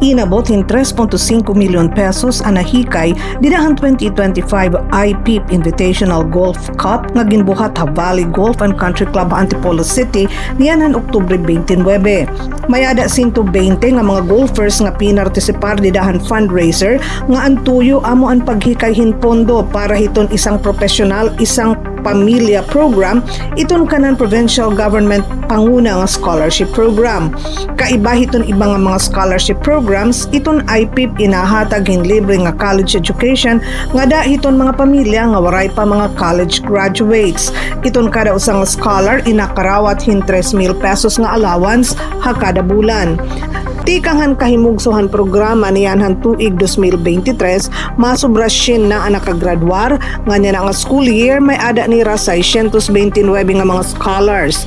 Inabot hin 3.5 milyon pesos ang nahikay dinahang 2025 IPIP Invitational Golf Cup nga ginbuhat ha Valley Golf and Country Club Antipolo City niyanan Oktubre 29. Mayada 120 nga mga golfers nga pinartisipar didahan fundraiser nga antuyo amo ang paghikayhin pondo para hiton isang profesional, isang pamilya program iton kanan provincial government panguna nga scholarship program. Kaiba hiton iba nga mga scholarship programs, iton IPIP inahatag hin libre nga college education nga da hiton mga pamilya nga waray pa mga college graduates. Iton kada usang scholar inakarawat hin 3,000 pesos nga allowance ha kada bulan. Tikangan kahimugsohan programa niyanhan tuig 2023 masubrasyon na ang nakagradwar nga niya nga school year may ada ni ra 629 nga mga scholars.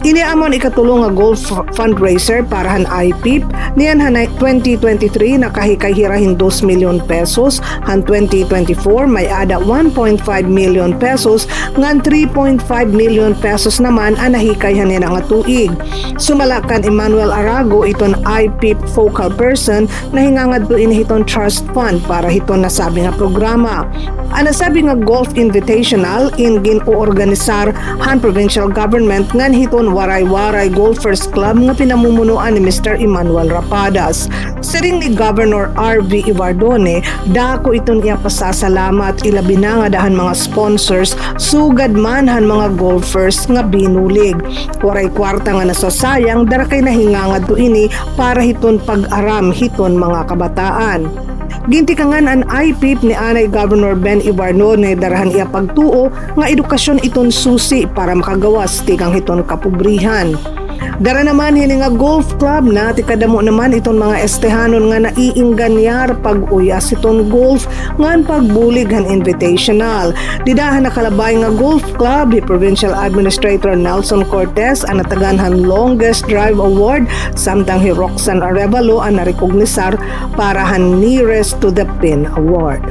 Iniamon ikatulong nga golf fundraiser para han IPIP niyanhan 2023 nakahikay hirahin 2 milyon pesos, han 2024 may ada 1.5 million pesos, ngan 3.5 million pesos naman ang nahikayhan niya nga tuig. Sumalakan Emmanuel Arago iton IPIP focal person na hingangad do inihiton trust fund para hiton nasabi nga programa. Ang nasabi nga golf invitational in gin-oorganisar han provincial government ngan hiton waray-waray golfers club nga pinamumunuan ni Mr. Emmanuel Rapadas. Siring ni Governor R.V. Ivardone, dako iton iya pasasalamat ilabi na nga dahan mga sponsors sugad man han mga golfers nga binulig. Waray kwarta nga nasasayang dara kay nahingangad do ini para hiton pag-aram hiton mga kabataan. Gintikangan ang IPIP ni Anay Governor Ben Ivardone darahan iya pagtuo nga edukasyon iton susi para makagawas tikang hiton kapobrihan. Dara naman hini nga golf club na tikadamo naman iton mga estehanon nga naiingganyar pag-uyas iton golf ngan pagbulig han invitational. Didahan nakalabay nga golf club di Provincial Administrator Nelson Cortez ang natagan han longest drive award samtang hi Roxanne Arevalo ang narekognisar para han nearest to the pin award.